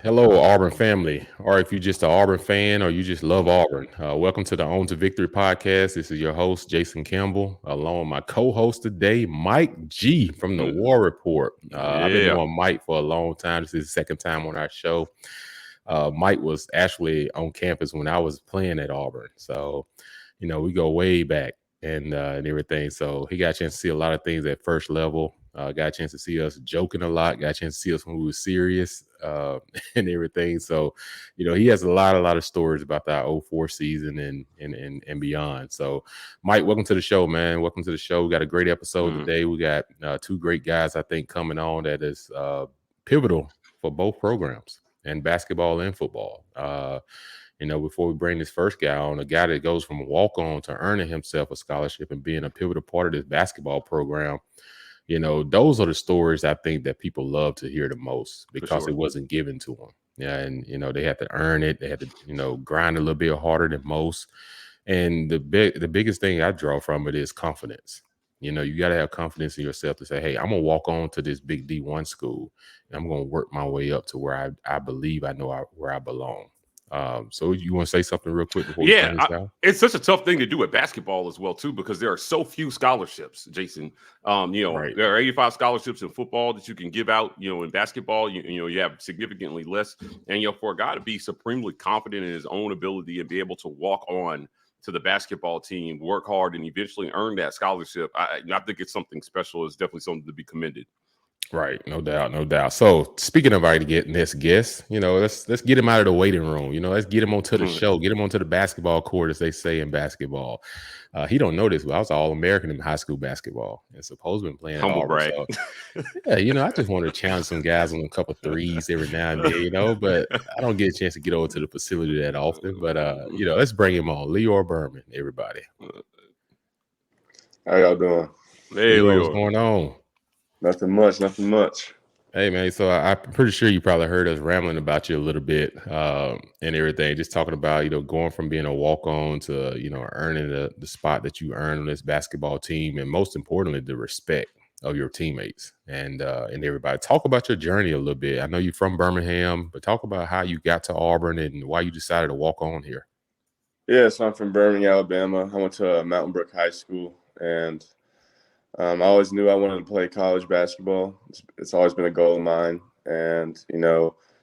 Hello, Auburn family, or if you're just an Auburn fan or you just love Auburn, welcome to the Own to Victory podcast. This is your host, Jason Campbell, along with my co-host today, Mike G from the War Rapport. I've been Yeah. knowing Mike for a long time. This is the second time on our show. Mike was actually on campus when I was playing at Auburn, so we go way back and everything. So he got a chance to see a lot of things at first level. Got a chance to see us joking a lot. Got a chance to see us when we were serious and everything. So, he has a lot of stories about that '04 season and beyond. So, Mike, welcome to the show, man. Welcome to the show. We got a great episode today. We got two great guys, I think, coming on that is pivotal for both programs, and basketball and football. Before we bring this first guy on, a guy that goes from a walk-on to earning himself a scholarship and being a pivotal part of this basketball program, those are the stories I think that people love to hear the most because it wasn't given to them. Yeah, and they had to earn it. They had to grind a little bit harder than most. And the biggest thing I draw from it is confidence. You got to have confidence in yourself to say, hey, I'm going to walk on to this big D1 school and I'm going to work my way up to where I believe I know where I belong. So you want to say something real quick before we bring this out? It's such a tough thing to do at basketball as well, too, because there are so few scholarships, Jason. Right. There are 85 scholarships in football that you can give out. In basketball, you have significantly less. And, for a guy to be supremely confident in his own ability and be able to walk on to the basketball team, work hard, and eventually earn that scholarship, I think it's something special. It's definitely something to be commended. Right, no doubt. So speaking of already getting this guest, let's get him out of the waiting room. Let's get him onto the show, get him onto the basketball court, as they say in basketball. He don't know this, but I was All-American in high school basketball and supposed to be playing at Auburn. So, I just want to challenge some guys on a couple threes every now and then, but I don't get a chance to get over to the facility that often. But let's bring him on. Lior Berman, everybody. How y'all doing? Hey, Lior, what's going on? Nothing much. Hey, man, so I'm pretty sure you probably heard us rambling about you a little bit and everything, just talking about, going from being a walk-on to, earning the spot that you earn on this basketball team, and most importantly, the respect of your teammates and everybody. Talk about your journey a little bit. I know you're from Birmingham, but talk about how you got to Auburn and why you decided to walk on here. Yeah, so I'm from Birmingham, Alabama. I went to Mountain Brook High School, and I always knew I wanted to play college basketball. It's always been a goal of mine. And,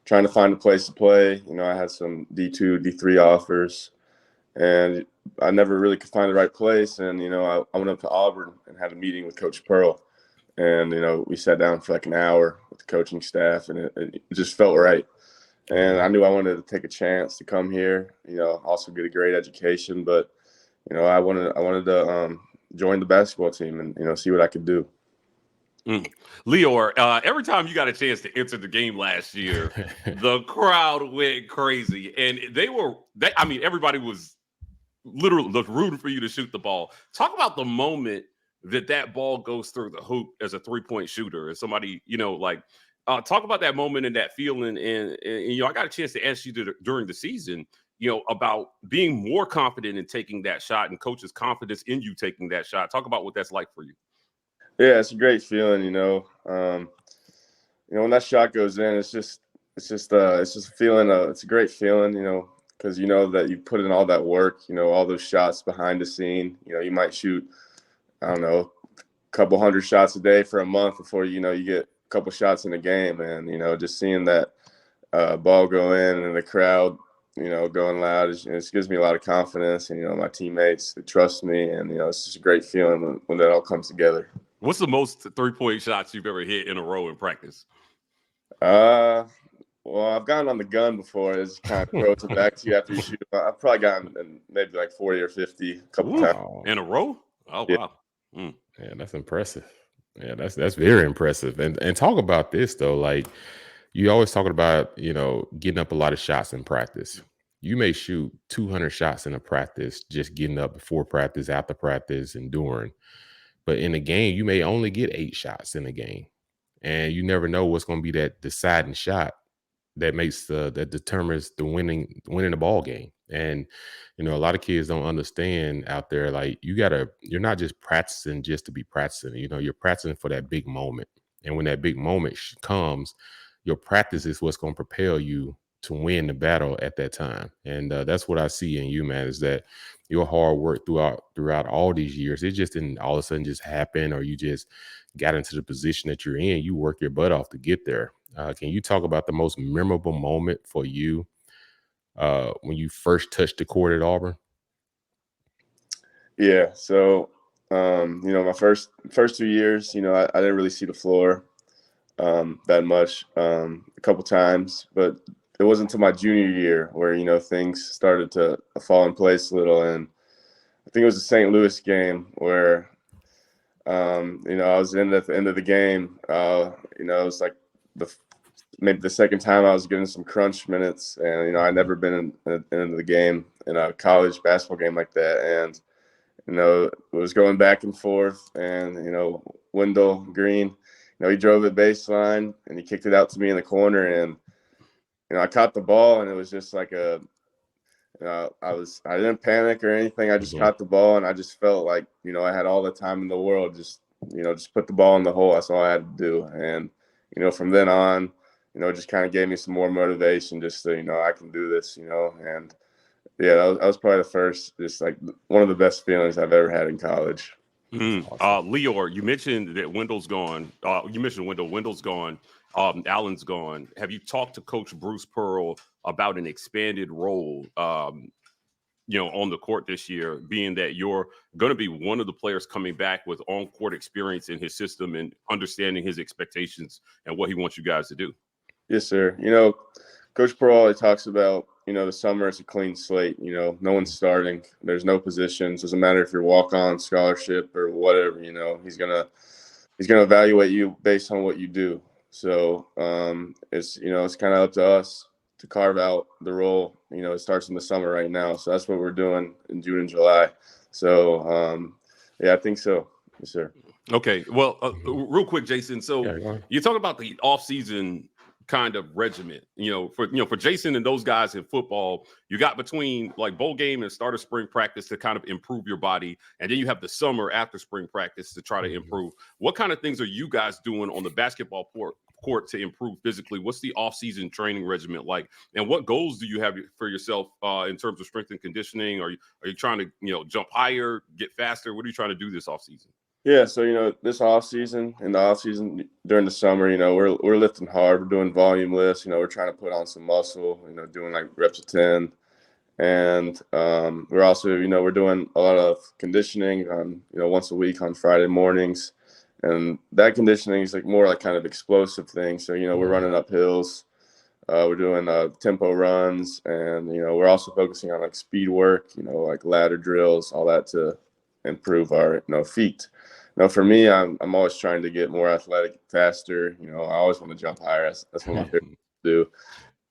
trying to find a place to play, I had some D2, D3 offers, and I never really could find the right place. And, I went up to Auburn and had a meeting with Coach Pearl. And, we sat down for like an hour with the coaching staff, and it just felt right. And I knew I wanted to take a chance to come here, also get a great education. But, I wanted to join the basketball team and see what I could do. Lior, every time you got a chance to enter the game last year, the crowd went crazy, and everybody was literally rooting for you to shoot the ball. Talk about the moment that ball goes through the hoop as a 3-point shooter, as somebody, talk about that moment and that feeling. And I got a chance to ask you during the season, about being more confident in taking that shot and coach's confidence in you taking that shot. Talk about what that's like for you. Yeah, it's a great feeling, when that shot goes in, it's just a feeling. It's a great feeling, because that you put in all that work, all those shots behind the scene. You might shoot, I don't know, a couple hundred shots a day for a month before you get a couple shots in a game, and just seeing that ball go in and the crowd, going loud, it gives me a lot of confidence. And, my teammates, they trust me. And, it's just a great feeling when that all comes together. What's the most 3-point shots you've ever hit in a row in practice? Well, I've gotten on the gun before. It's kind of throws it back to you after you shoot. I've probably gotten maybe like 40 or 50 a couple times. In a row? Oh, yeah. Wow. Yeah, that's impressive. Yeah, that's very impressive. And talk about this, though, like, you always talking about, getting up a lot of shots in practice. You may shoot 200 shots in a practice, just getting up before practice, after practice, and during. But in a game, you may only get 8 shots in a game. And you never know what's going to be that deciding shot that determines the winning the ball game. And, a lot of kids don't understand out there, like, you're not just practicing just to be practicing, you're practicing for that big moment. And when that big moment comes, your practice is what's going to propel you to win the battle at that time. And that's what I see in you, man, is that your hard work throughout all these years, it just didn't all of a sudden just happen, or you just got into the position that you're in. You work your butt off to get there. Can you talk about the most memorable moment for you when you first touched the court at Auburn? Yeah. So, my first 2 years, I didn't really see the floor that much, a couple times, but it wasn't until my junior year where, things started to fall in place a little. And I think it was the St. Louis game where, I was in at the end of the game. It was like maybe the second time I was getting some crunch minutes, and I'd never been in the game in a college basketball game like that, and it was going back and forth, and Wendell Green, he drove it baseline and he kicked it out to me in the corner, and I caught the ball, and it was just like I didn't panic or anything. I just caught the ball, and I just felt like I had all the time in the world. Just put the ball in the hole. That's all I had to do, and from then on, it just kind of gave me some more motivation, just so I can do this, and yeah, that was probably the first, just like one of the best feelings I've ever had in college. Awesome. Lior, you mentioned that Wendell's gone. You mentioned Wendell's gone. Allen's gone. Have you talked to Coach Bruce Pearl about an expanded role, on the court this year, being that you're going to be one of the players coming back with on-court experience in his system and understanding his expectations and what he wants you guys to do? Yes, sir. Coach Pearl always talks about, the summer is a clean slate. No one's starting. There's no positions. Doesn't matter if you're walk-on, scholarship, or whatever. He's gonna evaluate you based on what you do. So it's kind of up to us to carve out the role. It starts in the summer right now, so that's what we're doing in June and July. So yeah, I think so. Yes, sir. Okay. Well, real quick, Jason. So you talk about the off-season kind of regiment, for Jason and those guys in football, you got between like bowl game and start of spring practice to kind of improve your body. And then you have the summer after spring practice to try to improve. What kind of things are you guys doing on the basketball court to improve physically? What's the off-season training regimen like? And what goals do you have for yourself in terms of strength and conditioning? Are you trying to, jump higher, get faster? What are you trying to do this off-season? Yeah, so this off season, during the summer, we're lifting hard. We're doing volume lifts. We're trying to put on some muscle. Doing like reps of 10, and we're also, we're doing a lot of conditioning on, once a week on Friday mornings, and that conditioning is like more like kind of explosive things. So we're running up hills, we're doing tempo runs, and we're also focusing on like speed work, like ladder drills, all that to improve our feet. For me, I'm always trying to get more athletic, faster. I always want to jump higher. That's one of my favorite to do.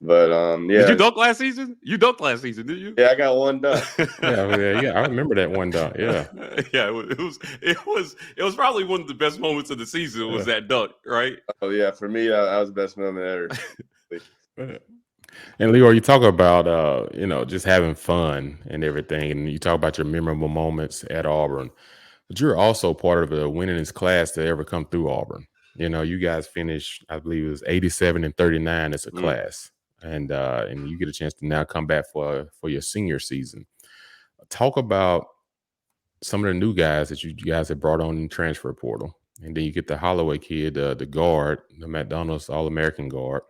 But yeah. Did you dunk last season? You dunked last season, didn't you? Yeah, I got one dunk. yeah. I remember that one dunk. Yeah. Yeah, it was probably one of the best moments of the season was that dunk, right? Oh yeah, for me, that was the best moment ever. And Lior, you talk about just having fun and everything, and you talk about your memorable moments at Auburn. But you're also part of the winningest class to ever come through Auburn. You guys finished, I believe it was 87 and 39 as a class, and you get a chance to now come back for your senior season. Talk about some of the new guys that you guys have brought on in the transfer portal, and then you get the Holloway kid, the guard, the McDonald's All-American guard.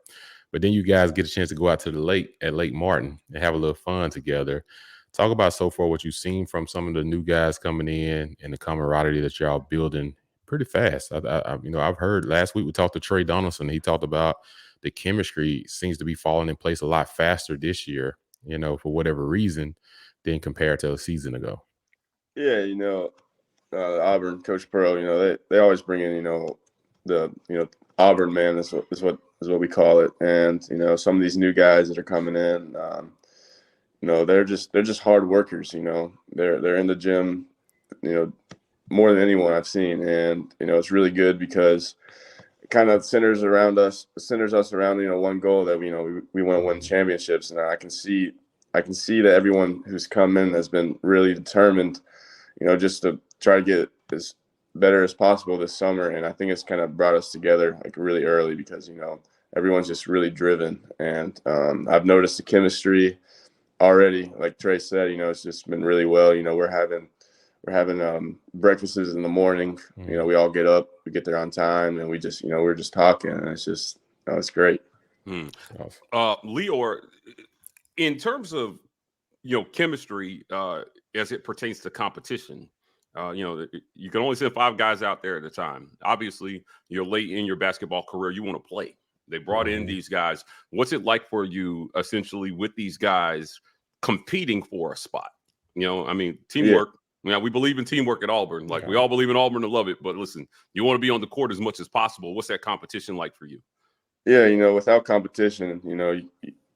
But then you guys get a chance to go out to the lake at Lake Martin and have a little fun together. Talk about so far what you've seen from some of the new guys coming in and the camaraderie that y'all building pretty fast. I've heard last week we talked to Trey Donaldson. He talked about the chemistry seems to be falling in place a lot faster this year, for whatever reason, than compared to a season ago. Yeah, Auburn, Coach Pearl, they always bring in, the Auburn man is what we call it, and some of these new guys that are coming in. They're just hard workers. They're in the gym, more than anyone I've seen, and it's really good because it kind of centers us around one goal that we want to win championships, and I can see that everyone who's come in has been really determined, just to try to get as better as possible this summer, and I think it's kind of brought us together like really early because everyone's just really driven. And I've noticed the chemistry already, like Trey said, it's just been really well. We're having breakfasts in the morning. We all get up, we get there on time, and we just, we're just talking, and it's just, it's great. Lior, in terms of, chemistry as it pertains to competition, you can only send 5 guys out there at a time. Obviously, you're late in your basketball career. You want to play. They brought in these guys. What's it like for you, essentially, with these guys competing for a spot? Teamwork. Yeah, we believe in teamwork at Auburn. Like, we all believe in Auburn and love it. But listen, you want to be on the court as much as possible. What's that competition like for you? Yeah, without competition,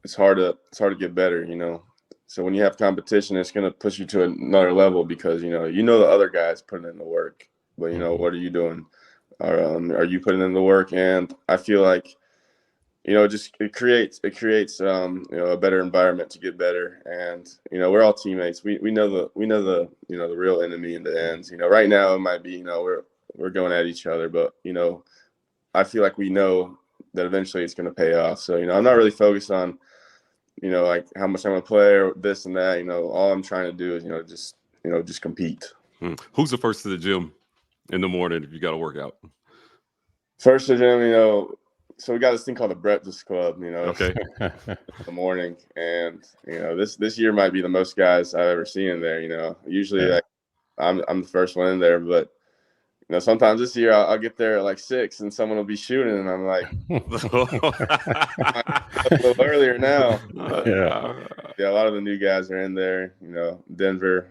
it's hard to get better, So when you have competition, it's going to push you to another level because, the other guys putting in the work. But, what are you doing? Are you putting in the work? And I feel like, it creates a better environment to get better. And, we're all teammates. We know the real enemy in the end. Right now it might be, we're going at each other, but, I feel like we know that eventually it's going to pay off. So, I'm not really focused on, like how much I'm going to play or this and that. All I'm trying to do is, just compete. Who's the first to the gym in the morning if you got to work out? First to the gym, so we got this thing called the Breakfast Club, Okay. in the morning. And, this year might be the most guys I've ever seen in there, Usually like, I'm the first one in there, but sometimes this year I'll get there at like 6 and someone will be shooting and I'm like, a little earlier now. But, a lot of the new guys are in there, Denver,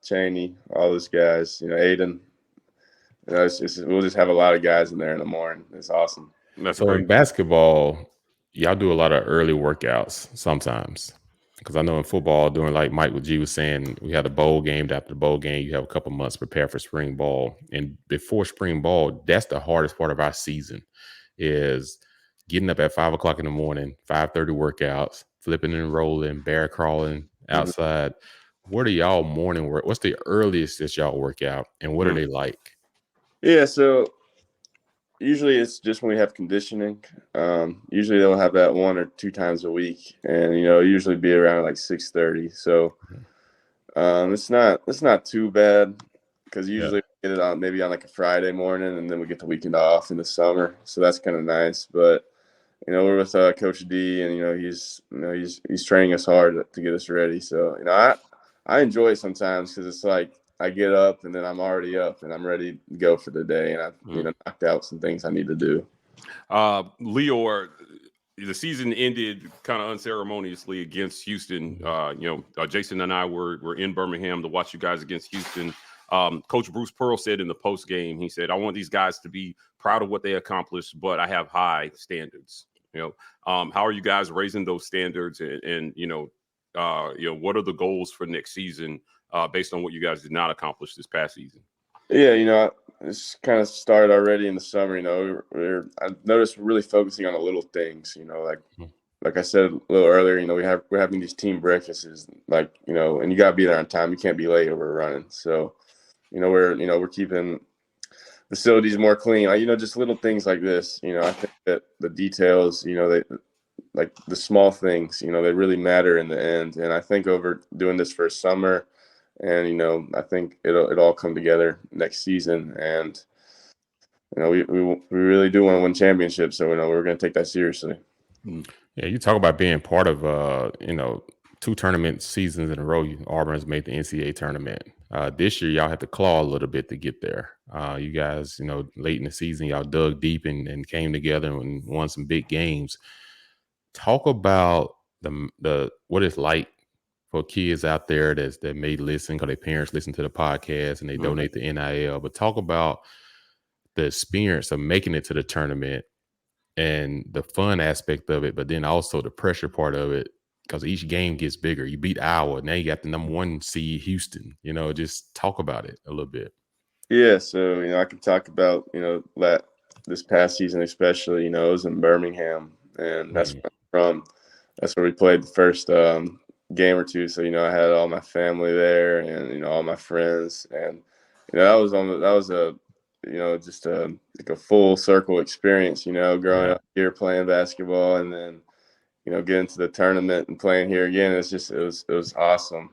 Cheney, all those guys, Aiden. We'll just have a lot of guys in there in the morning. It's awesome. That's so great. In basketball, y'all do a lot of early workouts sometimes. Because I know in football, doing like Mike G was saying, we had a bowl game. After the bowl game, you have a couple months prepare for spring ball. And before spring ball, that's the hardest part of our season is getting up at 5 o'clock in the morning, 5:30 workouts, flipping and rolling, bear crawling outside. What are y'all morning work? What's the earliest that y'all work out? And what are they like? Yeah, so usually it's just when we have conditioning. Usually they'll have that 1 or 2 times a week, and usually be around like 6:30. So it's not too bad because usually we get it on maybe on like a Friday morning, and then we get the weekend off in the summer. So that's kind of nice. But we're with Coach D, and he's training us hard to get us ready. So I enjoy it sometimes because it's like I get up and then I'm already up and I'm ready to go for the day, and I've knocked out some things I need to do. Lior, the season ended kind of unceremoniously against Houston. Jason and I were in Birmingham to watch you guys against Houston. Coach Bruce Pearl said in the post game, he said, "I want these guys to be proud of what they accomplished, but I have high standards." How are you guys raising those standards, and what are the goals for next season based on what you guys did not accomplish this past season? Yeah, it's kind of started already in the summer. I noticed we're really focusing on the little things. Like I said a little earlier, we're having these team breakfasts, like and you gotta be there on time. You can't be late or we're running. So, we're keeping facilities more clean. Just little things like this. I think that the details, they like the small things, they really matter in the end. And I think over doing this for summer, and I think it'll all come together next season. And we really do want to win championships, so we're going to take that seriously. Yeah, you talk about being part of 2 tournament seasons in a row. Auburn has made the NCAA tournament. This year, y'all had to claw a little bit to get there. You guys, late in the season, y'all dug deep and came together and won some big games. Talk about the what it's like for kids out there that may listen because their parents listen to the podcast and they donate to NIL. But talk about the experience of making it to the tournament and the fun aspect of it, but then also the pressure part of it, because each game gets bigger. You beat Iowa, now you got the number 1 seed Houston. Just talk about it a little bit. Yeah, so I can talk about this past season especially. It was in Birmingham, and that's where I'm from. That's where we played the first game or two. So I had all my family there, and all my friends, and that was just like a full circle experience, growing up here playing basketball and then, getting to the tournament and playing here again. It's just, it was awesome.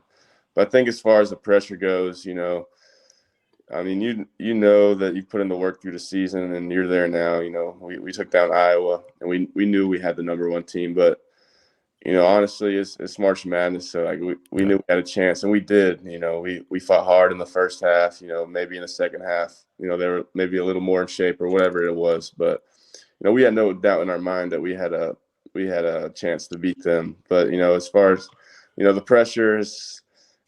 But I think as far as the pressure goes, I mean, you know that you put in the work through the season and you're there now. We took down Iowa and we knew we had the #1 team, but honestly, it's March Madness, so like we knew we had a chance, and we did. We fought hard in the first half. Maybe in the second half, they were maybe a little more in shape or whatever it was, but we had no doubt in our mind that we had a chance to beat them. But as far as the pressure is.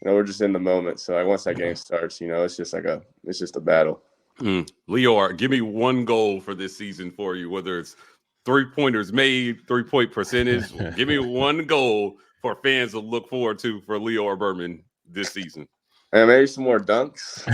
We're just in the moment. So like once that game starts, it's just a battle. Lior, give me one goal for this season for you, whether it's 3-pointers made, 3-point percentage. Give me one goal for fans to look forward to for Lior Berman this season. And maybe some more dunks.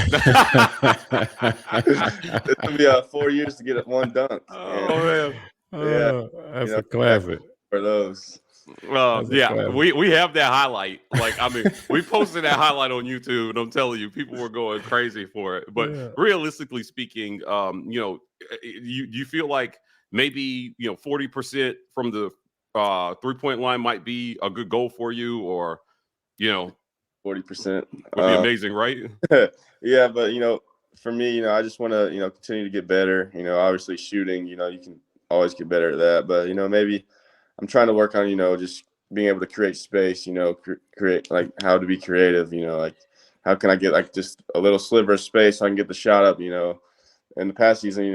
It's gonna be 4 years to get one dunk. Oh man, that's a classic. For those. We have that highlight. Like, I mean, we posted that highlight on YouTube, and I'm telling you, people were going crazy for it. But realistically speaking, you feel like maybe 40% from the 3-point line might be a good goal for you, or 40% would be amazing, right? Yeah, but for me, I just want to continue to get better. Obviously shooting, you can always get better at that, but maybe I'm trying to work on, just being able to create space, create like how to be creative, like how can I get like just a little sliver of space so I can get the shot up, in the past season,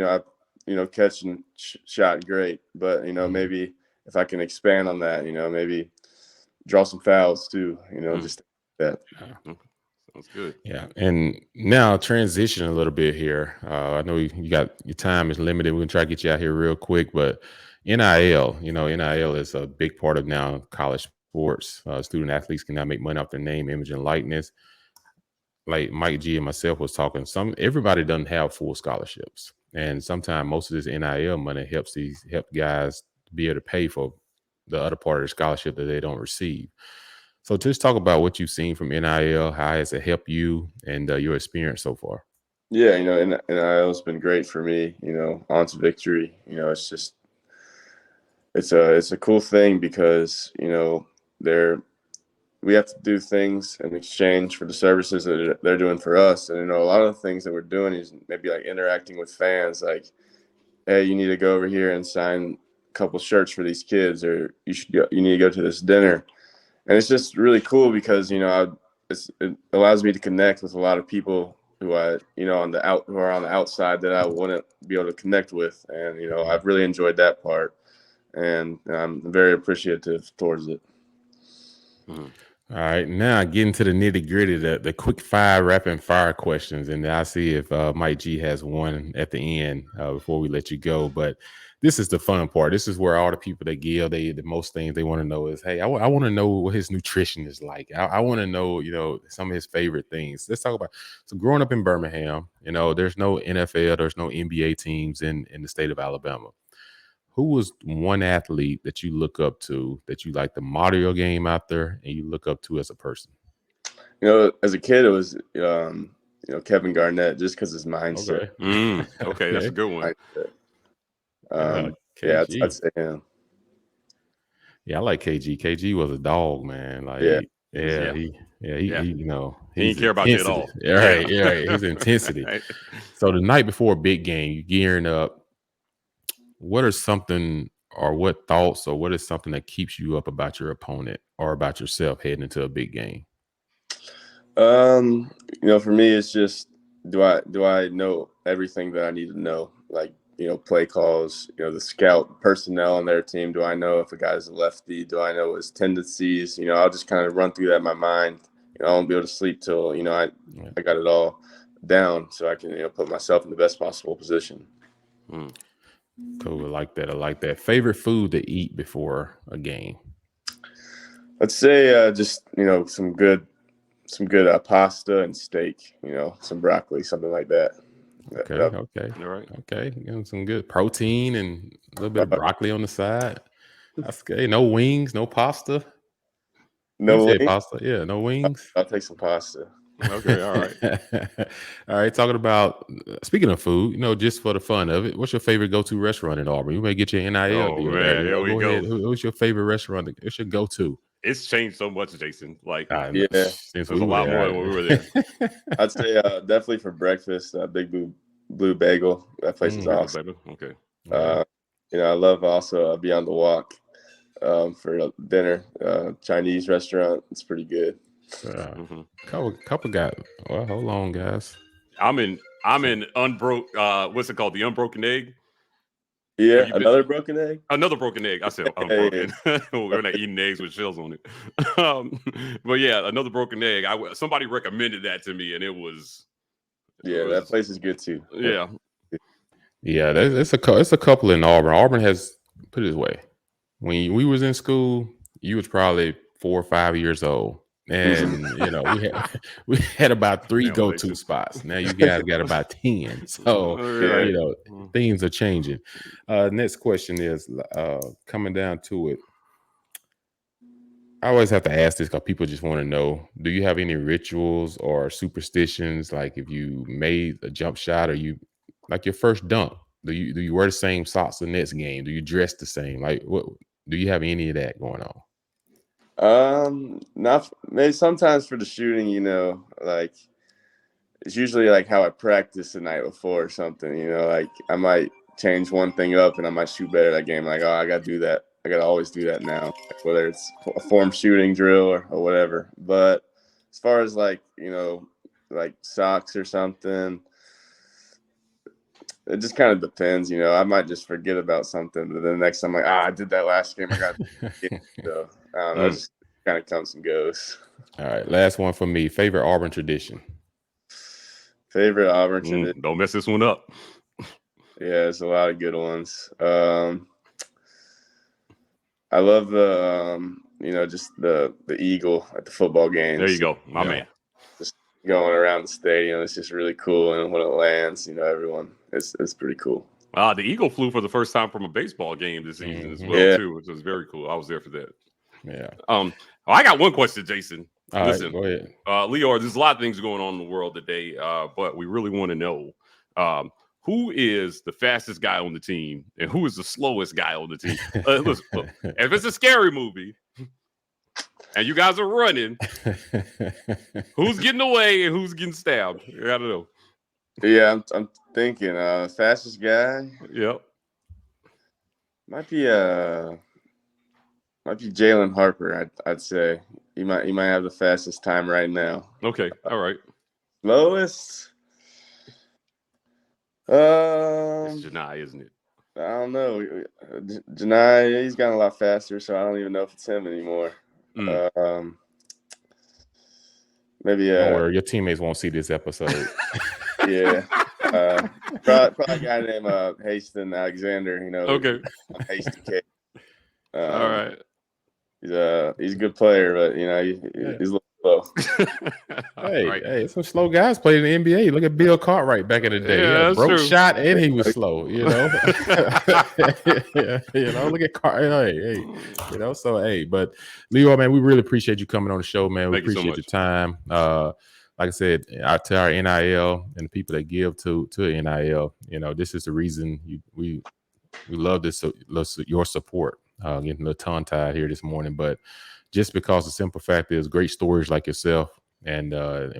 catch and shot great, but, maybe if I can expand on that, maybe draw some fouls too, just that. Sounds good. Yeah. And now transition a little bit here. I know you got your time is limited. We're going to try to get you out here real quick, but NIL, NIL is a big part of now college sports. Student athletes can now make money off their name, image, and likeness. Like Mike G and myself was talking, everybody doesn't have full scholarships. And sometimes most of this NIL money help guys be able to pay for the other part of the scholarship that they don't receive. So just talk about what you've seen from NIL, how has it helped you and your experience so far? Yeah, NIL has been great for me, on to victory. It's just, it's a cool thing because, we have to do things in exchange for the services that they're doing for us. And, a lot of the things that we're doing is maybe like interacting with fans, like, hey, you need to go over here and sign a couple shirts for these kids, or you need to go to this dinner. And it's just really cool because, it allows me to connect with a lot of people who who are on the outside that I wouldn't be able to connect with. And, I've really enjoyed that part. And I'm very appreciative towards it. All right, now getting to the nitty gritty, the quick 5 rapid fire questions, and I'll see if Mike G has one at the end before we let you go. But this is the fun part. This is where all the people that give the most things they want to know is, hey, I want to know what his nutrition is like. I want to know, some of his favorite things. Let's talk about. So growing up in Birmingham, there's no NFL, there's no NBA teams in the state of Alabama. Who was one athlete that you look up to, that you like to model your game out there and you look up to as a person? As a kid, it was, Kevin Garnett, just because his mindset. Okay, that's a good one. I'd say him. Yeah, I like KG. KG was a dog, man. Like, he didn't care about you at all. Right, his intensity. Right. So the night before a big game, you're gearing up. What are something or what thoughts or what is something that keeps you up about your opponent or about yourself heading into a big game? For me, it's just, do I know everything that I need to know? Like, play calls, the scout personnel on their team. Do I know if a guy's a lefty? Do I know his tendencies? I'll just kind of run through that in my mind. I won't be able to sleep till, I got it all down so I can, put myself in the best possible position. Cool. I like that. Favorite food to eat before a game? I'd say just, some good pasta and steak, some broccoli, something like that. Okay. All right. Okay. Some good protein and a little bit of broccoli on the side. That's okay. No wings, no pasta. No wings? Pasta. Yeah, no wings. I'll take some pasta. Okay, all right. All right. Talking about speaking of food, just for the fun of it, what's your favorite go-to restaurant in Auburn? You may get your NIL Oh deal man, there. here we Go go. ahead. What's your favorite restaurant? What's your go-to? It's changed so much, Jason. Like Yeah, Since there's a lot more than when we were there. I'd say definitely for breakfast, Big Blue Bagel. That place is awesome. Okay. I love also Beyond the Walk for dinner. Chinese restaurant. It's pretty good. Couple got. Well, hold on, guys. I'm in what's it called? The unbroken egg. Yeah, another broken egg. Another broken egg. I said unbroken. We're not eating eggs with shells on it. But yeah, another broken egg. Somebody recommended that to me, and it was. That place is good too. Yeah. Yeah, it's a couple in Auburn. Auburn has, put it this way, when we was in school, you was probably 4 or 5 years old, and we had about 3 go-to spots. Now you guys got about 10. So things are changing. Next question is coming down to it. I always have to ask this because people just want to know: do you have any rituals or superstitions? Like if you made a jump shot, or you like your first dunk, do you wear the same socks the next game? Do you dress the same? Like what? Do you have any of that going on? Not maybe sometimes for the shooting, like it's usually like how I practice the night before or something, like I might change one thing up and I might shoot better that game. Like, oh, I got to do that. I got to always do that now, like whether it's a form shooting drill or whatever. But as far as like socks or something, it just kind of depends. I might just forget about something, but then the next time I'm like, I did that last game. I got so I don't know. It just kind of comes and goes. All right, last one for me. Favorite Auburn tradition. Favorite Auburn tradition. Don't mess this one up. Yeah, there's a lot of good ones. I love the just the eagle at the football games. There you go, my man. Just going around the stadium, it's just really cool. And when it lands, everyone, it's pretty cool. The eagle flew for the first time from a baseball game this season as well too, which was very cool. I was there for that. Yeah. I got one question, Jason. Listen, go ahead. Lior, there's a lot of things going on in the world today, but we really want to know who is the fastest guy on the team and who is the slowest guy on the team. Listen, look, if it's a scary movie and you guys are running, who's getting away and who's getting stabbed? I don't know. Yeah, I'm thinking fastest guy. Yep. Might be Jalen Harper. I'd say he might have the fastest time right now. Okay, all right. Slowest. It's Janai, isn't it? I don't know. Janai, he's gotten a lot faster, so I don't even know if it's him anymore. Maybe. Don't worry, your teammates won't see this episode. Yeah. Probably a guy named Haston Alexander. Okay. Haston K. All right. He's a good player, but he's a little slow. Hey, some slow guys played in the NBA. Look at Bill Cartwright back in the day. Yeah, that's broke true. Shot and he was slow. Look at Carr. So but Lior, man, we really appreciate you coming on the show, man. We appreciate your time. Like I said, to our NIL and the people that give to NIL, this is the reason we love this, your support. Getting a little tongue-tied here this morning, but just because the simple fact is great stories like yourself and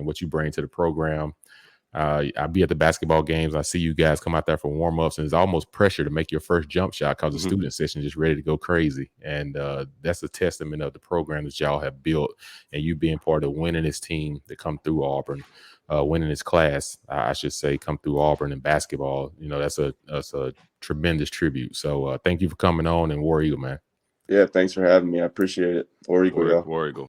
what you bring to the program. I'll be at the basketball games. I see you guys come out there for warm-ups, and it's almost pressure to make your first jump shot because the student session is just ready to go crazy. And that's a testament of the program that y'all have built, and you being part of winning this team that come through Auburn, winning this class, I should say, come through Auburn in basketball. That's a tremendous tribute. So thank you for coming on, and War Eagle, man. Yeah, thanks for having me. I appreciate it. War Eagle, y'all. War Eagle.